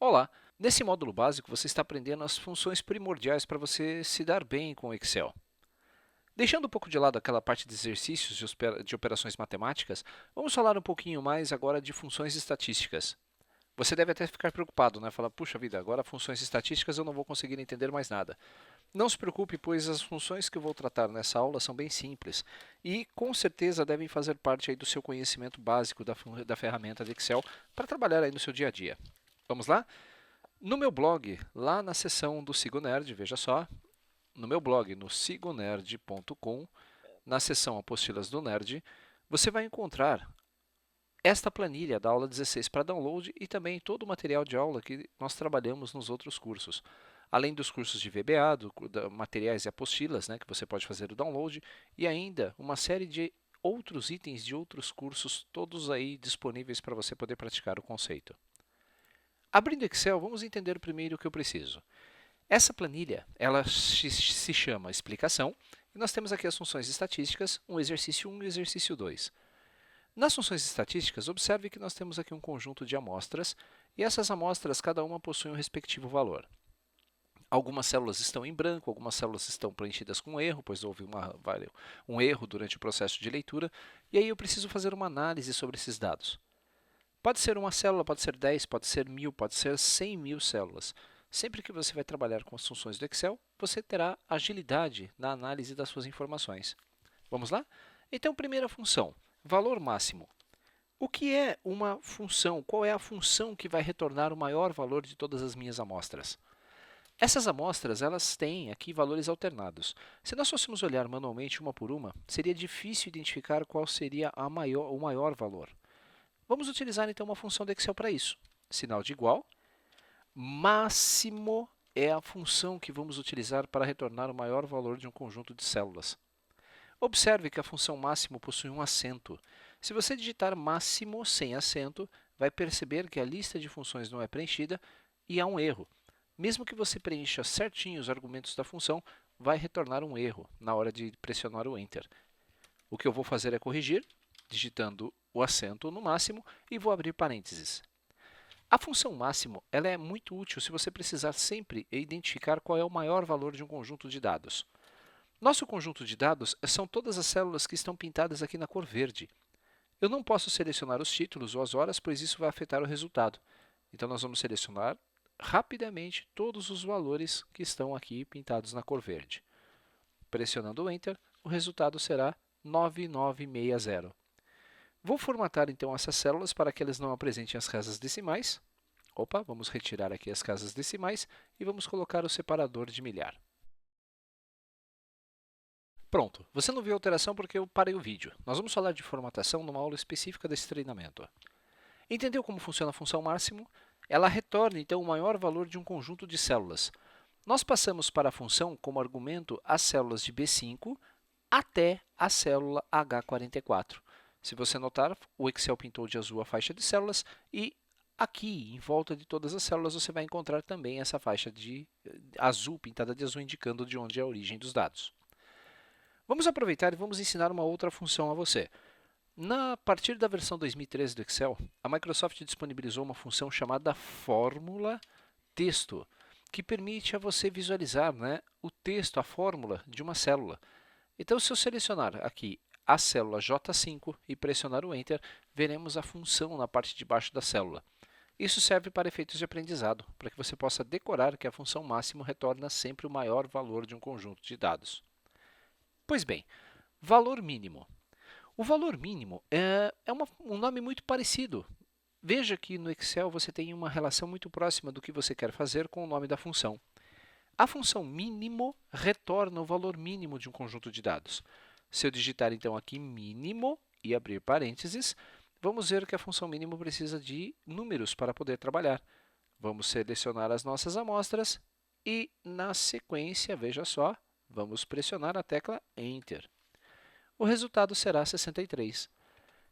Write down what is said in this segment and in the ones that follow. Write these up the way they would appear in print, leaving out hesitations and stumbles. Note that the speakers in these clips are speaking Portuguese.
Olá! Nesse módulo básico, você está aprendendo as funções primordiais para você se dar bem com o Excel. Deixando um pouco de lado aquela parte de exercícios de operações matemáticas, vamos falar um pouquinho mais agora de funções estatísticas. Você deve até ficar preocupado, né? Falar, puxa vida, agora funções estatísticas eu não vou conseguir entender mais nada. Não se preocupe, pois as funções que eu vou tratar nessa aula são bem simples e com certeza devem fazer parte aí do seu conhecimento básico da ferramenta de Excel para trabalhar aí no seu dia a dia. Vamos lá? No meu blog, lá na seção do Sigo Nerd, veja só, no meu blog, no sigonerd.com, na seção Apostilas do Nerd, você vai encontrar esta planilha da aula 16 para download e também todo o material de aula que nós trabalhamos nos outros cursos. Além dos cursos de VBA, materiais e apostilas, né, que você pode fazer o download, e ainda uma série de outros itens de outros cursos, todos aí disponíveis para você poder praticar o conceito. Abrindo Excel, vamos entender primeiro o que eu preciso. Essa planilha, ela se chama explicação, e nós temos aqui as funções estatísticas, um exercício 1 e o exercício 2. Nas funções estatísticas, observe que nós temos aqui um conjunto de amostras, e essas amostras, cada uma possui um respectivo valor. Algumas células estão em branco, algumas células estão preenchidas com erro, pois houve um erro durante o processo de leitura, e aí eu preciso fazer uma análise sobre esses dados. Pode ser uma célula, pode ser 10, pode ser 1000, pode ser 100 mil células. Sempre que você vai trabalhar com as funções do Excel, você terá agilidade na análise das suas informações. Vamos lá? Então, primeira função, valor máximo. O que é uma função? Qual é a função que vai retornar o maior valor de todas as minhas amostras? Essas amostras, elas têm aqui valores alternados. Se nós fôssemos olhar manualmente uma por uma, seria difícil identificar qual seria o maior valor. Vamos utilizar então uma função do Excel para isso. Sinal de igual. Máximo é a função que vamos utilizar para retornar o maior valor de um conjunto de células. Observe que a função máximo possui um acento. Se você digitar máximo sem acento, vai perceber que a lista de funções não é preenchida e há um erro. Mesmo que você preencha certinho os argumentos da função, vai retornar um erro na hora de pressionar o Enter. O que eu vou fazer é corrigir, digitando o acento no máximo e vou abrir parênteses. A função máximo ela é muito útil se você precisar sempre identificar qual é o maior valor de um conjunto de dados. Nosso conjunto de dados são todas as células que estão pintadas aqui na cor verde. Eu não posso selecionar os títulos ou as horas, pois isso vai afetar o resultado. Então, nós vamos selecionar rapidamente todos os valores que estão aqui pintados na cor verde. Pressionando o Enter, o resultado será 9960. Vou formatar então essas células para que elas não apresentem as casas decimais. Opa, vamos retirar aqui as casas decimais e vamos colocar o separador de milhar. Pronto, você não viu a alteração porque eu parei o vídeo. Nós vamos falar de formatação numa aula específica desse treinamento. Entendeu como funciona a função máximo? Ela retorna então o maior valor de um conjunto de células. Nós passamos para a função como argumento as células de B5 até a célula H44. Se você notar, o Excel pintou de azul a faixa de células e aqui, em volta de todas as células, você vai encontrar também essa faixa de azul, pintada de azul, indicando de onde é a origem dos dados. Vamos aproveitar e vamos ensinar uma outra função a você. A partir da versão 2013 do Excel, a Microsoft disponibilizou uma função chamada Fórmula Texto, que permite a você visualizar, né, o texto, a fórmula de uma célula. Então, se eu selecionar aqui a célula J5 e pressionar o Enter, veremos a função na parte de baixo da célula. Isso serve para efeitos de aprendizado, para que você possa decorar que a função máximo retorna sempre o maior valor de um conjunto de dados. Pois bem, valor mínimo. O valor mínimo é um nome muito parecido. Veja que no Excel você tem uma relação muito próxima do que você quer fazer com o nome da função. A função mínimo retorna o valor mínimo de um conjunto de dados. Se eu digitar então aqui mínimo e abrir parênteses, vamos ver que a função mínimo precisa de números para poder trabalhar. Vamos selecionar as nossas amostras e, na sequência, veja só, vamos pressionar a tecla Enter. O resultado será 63.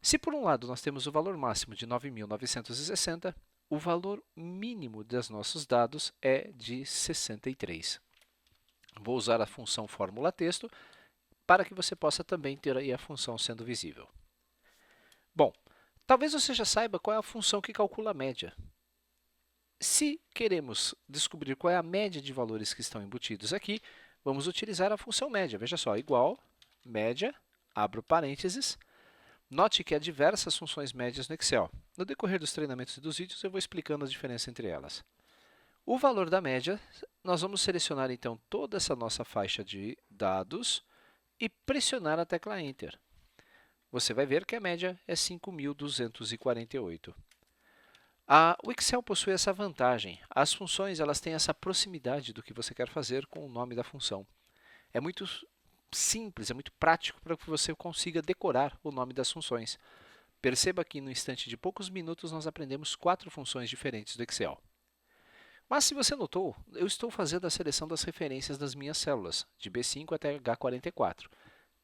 Se por um lado nós temos o valor máximo de 9.960, o valor mínimo dos nossos dados é de 63. Vou usar a função fórmula texto para que você possa também ter aí a função sendo visível. Bom, talvez você já saiba qual é a função que calcula a média. Se queremos descobrir qual é a média de valores que estão embutidos aqui, vamos utilizar a função média. Veja só, igual média, abro parênteses. Note que há diversas funções médias no Excel. No decorrer dos treinamentos e dos vídeos, eu vou explicando a diferença entre elas. O valor da média, nós vamos selecionar então toda essa nossa faixa de dados e pressionar a tecla Enter. Você vai ver que a média é 5.248. O Excel possui essa vantagem. As funções elas têm essa proximidade do que você quer fazer com o nome da função. É muito simples, é muito prático para que você consiga decorar o nome das funções. Perceba que no instante de poucos minutos nós aprendemos 4 funções diferentes do Excel. Mas se você notou, eu estou fazendo a seleção das referências das minhas células, de B5 até H44.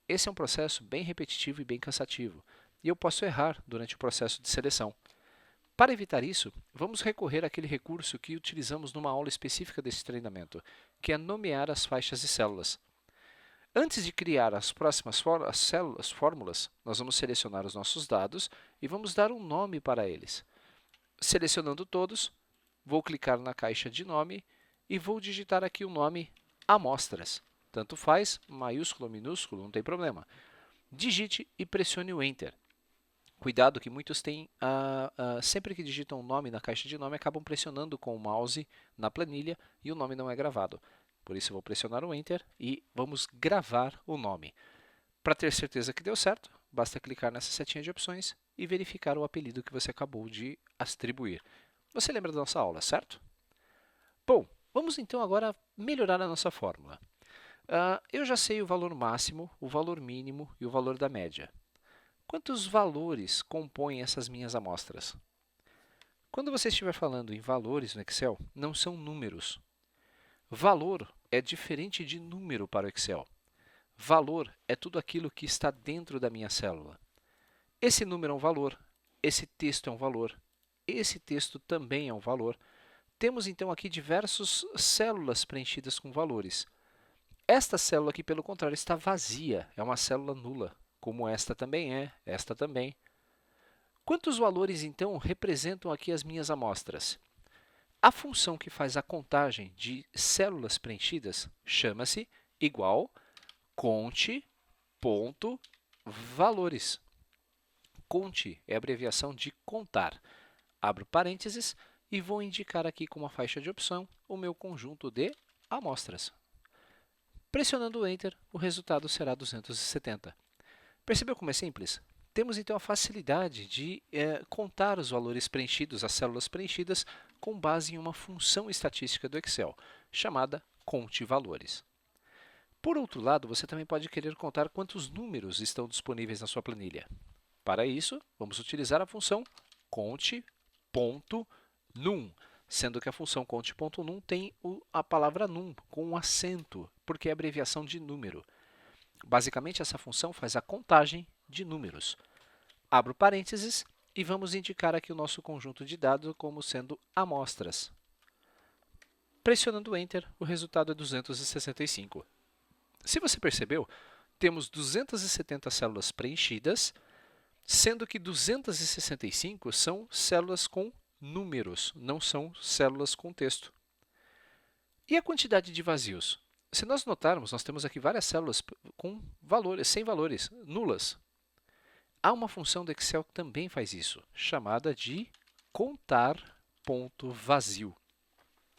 Esse é um processo bem repetitivo e bem cansativo, e eu posso errar durante o processo de seleção. Para evitar isso, vamos recorrer àquele recurso que utilizamos numa aula específica desse treinamento, que é nomear as faixas e células. Antes de criar as próximas fórmulas, nós vamos selecionar os nossos dados e vamos dar um nome para eles. Selecionando todos, vou clicar na caixa de nome e vou digitar aqui o nome amostras. Tanto faz, maiúsculo ou minúsculo, não tem problema. Digite e pressione o Enter. Cuidado que muitos têm, sempre que digitam o nome na caixa de nome, acabam pressionando com o mouse na planilha e o nome não é gravado. Por isso, eu vou pressionar o Enter e vamos gravar o nome. Para ter certeza que deu certo, basta clicar nessa setinha de opções e verificar o apelido que você acabou de atribuir. Você lembra da nossa aula, certo? Bom, vamos então agora melhorar a nossa fórmula. Eu já sei o valor máximo, o valor mínimo e o valor da média. Quantos valores compõem essas minhas amostras? Quando você estiver falando em valores no Excel, não são números. Valor é diferente de número para o Excel. Valor é tudo aquilo que está dentro da minha célula. Esse número é um valor, esse texto é um valor, esse texto também é um valor. Temos então aqui diversas células preenchidas com valores. Esta célula aqui, pelo contrário, está vazia, é uma célula nula, como esta também é, esta também. Quantos valores, então, representam aqui as minhas amostras? A função que faz a contagem de células preenchidas chama-se igual conte.valores. Conte é a abreviação de contar. Abro parênteses e vou indicar aqui com uma faixa de opção o meu conjunto de amostras. Pressionando o Enter, o resultado será 270. Percebeu como é simples? Temos então a facilidade de contar os valores preenchidos, as células preenchidas, com base em uma função estatística do Excel, chamada conte-valores. Por outro lado, você também pode querer contar quantos números estão disponíveis na sua planilha. Para isso, vamos utilizar a função conte.num, sendo que a função conte.num tem a palavra num com um acento, porque é abreviação de número. Basicamente, essa função faz a contagem de números. Abro parênteses e vamos indicar aqui o nosso conjunto de dados como sendo amostras. Pressionando Enter, o resultado é 265. Se você percebeu, temos 270 células preenchidas, sendo que 265 são células com números, não são células com texto. E a quantidade de vazios? Se nós notarmos, nós temos aqui várias células com valores, sem valores, nulas. Há uma função do Excel que também faz isso, chamada de contar.vazio.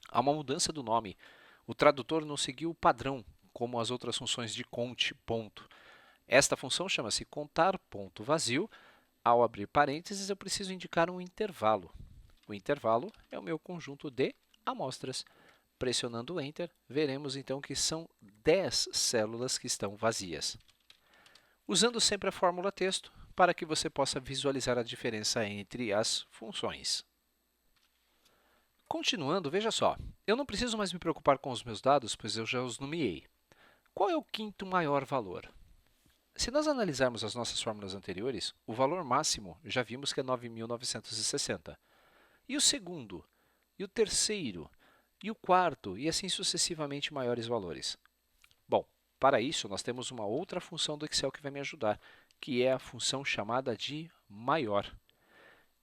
Há uma mudança do nome. O tradutor não seguiu o padrão, como as outras funções de conte. Esta função chama-se contar.vazio. Ao abrir parênteses, eu preciso indicar um intervalo. O intervalo é o meu conjunto de amostras. Pressionando o Enter, veremos então que são 10 células que estão vazias. Usando sempre a fórmula texto, para que você possa visualizar a diferença entre as funções. Continuando, veja só, eu não preciso mais me preocupar com os meus dados, pois eu já os nomeei. Qual é o quinto maior valor? Se nós analisarmos as nossas fórmulas anteriores, o valor máximo já vimos que é 9.960. E o segundo? E o terceiro? E o quarto? E assim sucessivamente maiores valores. Bom, para isso nós temos uma outra função do Excel que vai me ajudar, que é a função chamada de maior.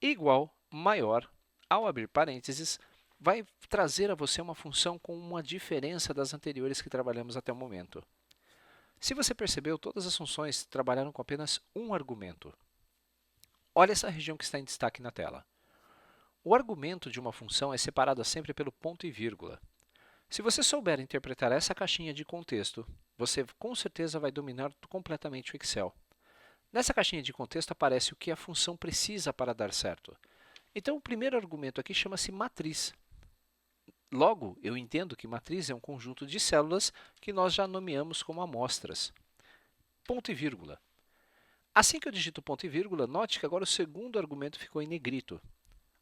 Igual maior, ao abrir parênteses, vai trazer a você uma função com uma diferença das anteriores que trabalhamos até o momento. Se você percebeu, todas as funções trabalharam com apenas um argumento. Olha essa região que está em destaque na tela. O argumento de uma função é separado sempre pelo ponto e vírgula. Se você souber interpretar essa caixinha de contexto, você com certeza vai dominar completamente o Excel. Nessa caixinha de contexto aparece o que a função precisa para dar certo. Então, o primeiro argumento aqui chama-se matriz. Logo, eu entendo que matriz é um conjunto de células que nós já nomeamos como amostras. Ponto e vírgula. Assim que eu digito ponto e vírgula, note que agora o segundo argumento ficou em negrito.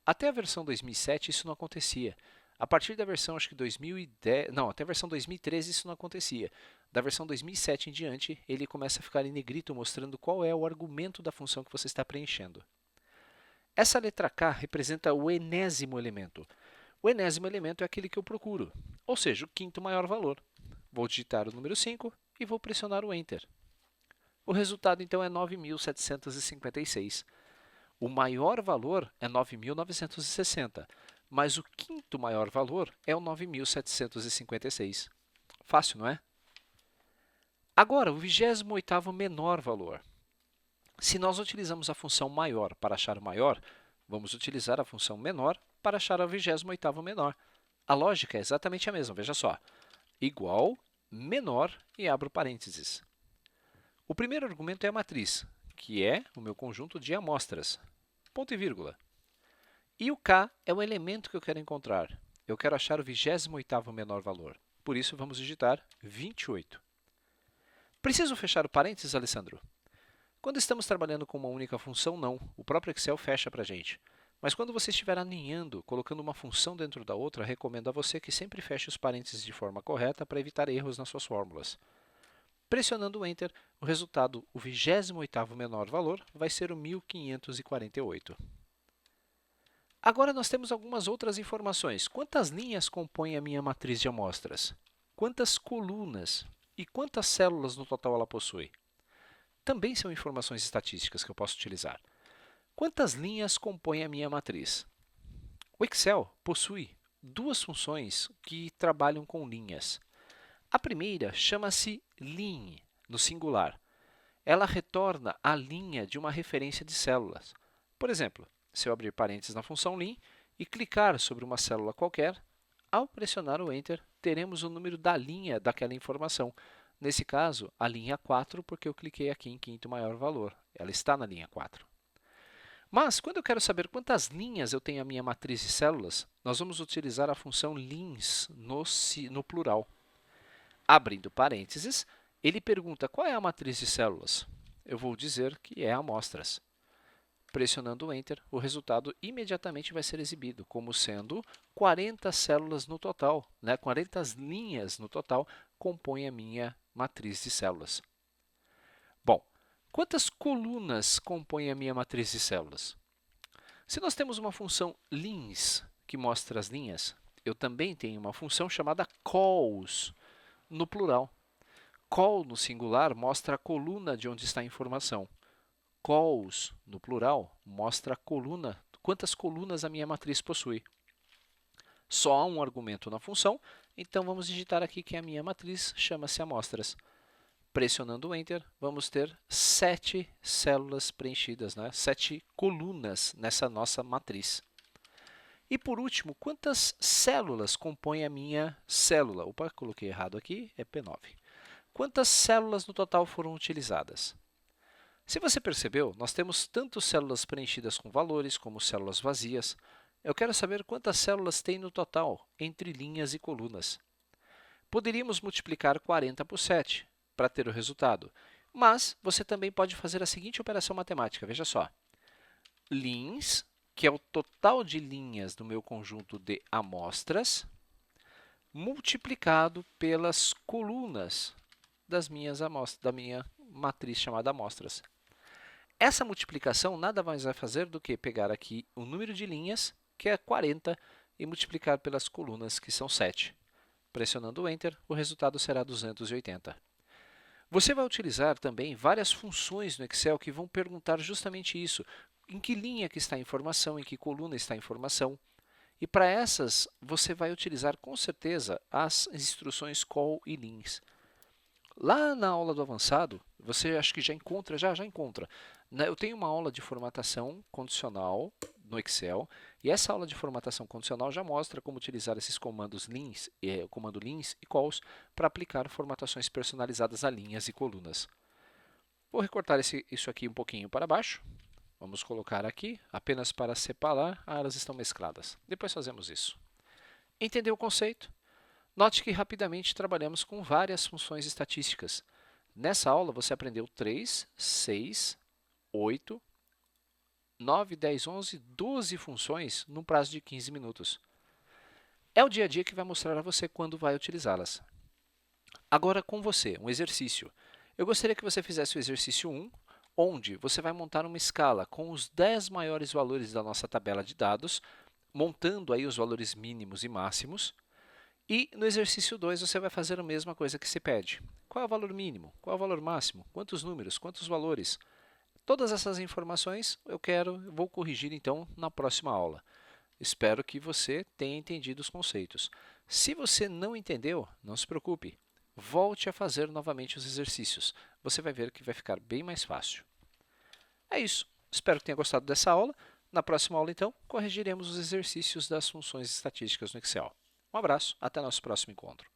Até a versão 2007 isso não acontecia. A partir da versão, acho que 2010, não, até a versão 2013 isso não acontecia. Da versão 2007 em diante, ele começa a ficar em negrito, mostrando qual é o argumento da função que você está preenchendo. Essa letra K representa o enésimo elemento. O enésimo elemento é aquele que eu procuro, ou seja, o quinto maior valor. Vou digitar o número 5 e vou pressionar o Enter. O resultado, então, é 9.756. O maior valor é 9.960, mas o quinto maior valor é o 9.756. Fácil, não é? Agora, o 28º menor valor. Se nós utilizamos a função maior para achar o maior, vamos utilizar a função menor para achar o 28º menor. A lógica é exatamente a mesma, veja só. Igual, menor e abro parênteses. O primeiro argumento é a matriz, que é o meu conjunto de amostras. Ponto e vírgula. E o K é o elemento que eu quero encontrar. Eu quero achar o 28º menor valor. Por isso, vamos digitar 28. Preciso fechar o parênteses, Alessandro? Quando estamos trabalhando com uma única função, não. O próprio Excel fecha para a gente. Mas quando você estiver aninhando, colocando uma função dentro da outra, recomendo a você que sempre feche os parênteses de forma correta para evitar erros nas suas fórmulas. Pressionando o Enter, o resultado, o 28º menor valor, vai ser o 1548. Agora nós temos algumas outras informações. Quantas linhas compõem a minha matriz de amostras? Quantas colunas? E quantas células no total ela possui? Também são informações estatísticas que eu posso utilizar. Quantas linhas compõem a minha matriz? O Excel possui duas funções que trabalham com linhas. A primeira chama-se line, no singular. Ela retorna a linha de uma referência de células. Por exemplo, se eu abrir parênteses na função line e clicar sobre uma célula qualquer, ao pressionar o Enter, teremos o número da linha daquela informação. Nesse caso, a linha 4, porque eu cliquei aqui em quinto maior valor. Ela está na linha 4. Mas, quando eu quero saber quantas linhas eu tenho a minha matriz de células, nós vamos utilizar a função lins no plural. Abrindo parênteses, ele pergunta qual é a matriz de células. Eu vou dizer que é amostras. Pressionando o Enter, o resultado imediatamente vai ser exibido, como sendo 40 células no total, 40 linhas no total compõem a minha matriz de células. Bom, quantas colunas compõem a minha matriz de células? Se nós temos uma função lins, que mostra as linhas, eu também tenho uma função chamada cols, no plural. Col, no singular, mostra a coluna de onde está a informação. Cols, no plural, mostra a coluna, quantas colunas a minha matriz possui. Só há um argumento na função, então vamos digitar aqui que a minha matriz chama-se amostras. Pressionando o Enter, vamos ter 7 células preenchidas, 7 colunas nessa nossa matriz. E por último, quantas células compõem a minha célula? Opa, coloquei errado aqui, é P9. Quantas células no total foram utilizadas? Se você percebeu, nós temos tanto células preenchidas com valores como células vazias. Eu quero saber quantas células tem no total, entre linhas e colunas. Poderíamos multiplicar 40 por 7 para ter o resultado, mas você também pode fazer a seguinte operação matemática, veja só. Lins, que é o total de linhas do meu conjunto de amostras, multiplicado pelas colunas da minha matriz chamada amostras. Essa multiplicação nada mais vai fazer do que pegar aqui o número de linhas, que é 40, e multiplicar pelas colunas, que são 7. Pressionando o Enter, o resultado será 280. Você vai utilizar também várias funções no Excel que vão perguntar justamente isso. Em que linha que está a informação, em que coluna está a informação. E para essas, você vai utilizar com certeza as instruções call e lins. Lá na aula do avançado, você acho que já encontra, já encontra. Eu tenho uma aula de formatação condicional no Excel, e essa aula de formatação condicional já mostra como utilizar esses comandos lins, o comando lins e calls para aplicar formatações personalizadas a linhas e colunas. Vou recortar isso aqui um pouquinho para baixo. Vamos colocar aqui apenas para separar. Elas estão mescladas. Depois fazemos isso. Entendeu o conceito? Note que rapidamente trabalhamos com várias funções estatísticas. Nessa aula você aprendeu 3, 6, 8, 9, 10, 11, 12 funções num prazo de 15 minutos. É o dia a dia que vai mostrar a você quando vai utilizá-las. Agora com você, um exercício. Eu gostaria que você fizesse o exercício 1, onde você vai montar uma escala com os 10 maiores valores da nossa tabela de dados, montando aí os valores mínimos e máximos. E no exercício 2 você vai fazer a mesma coisa que se pede. Qual é o valor mínimo? Qual é o valor máximo? Quantos números? Quantos valores? Todas essas informações eu vou corrigir então na próxima aula. Espero que você tenha entendido os conceitos. Se você não entendeu, não se preocupe. Volte a fazer novamente os exercícios. Você vai ver que vai ficar bem mais fácil. É isso. Espero que tenha gostado dessa aula. Na próxima aula, então, corrigiremos os exercícios das funções estatísticas no Excel. Um abraço, até nosso próximo encontro.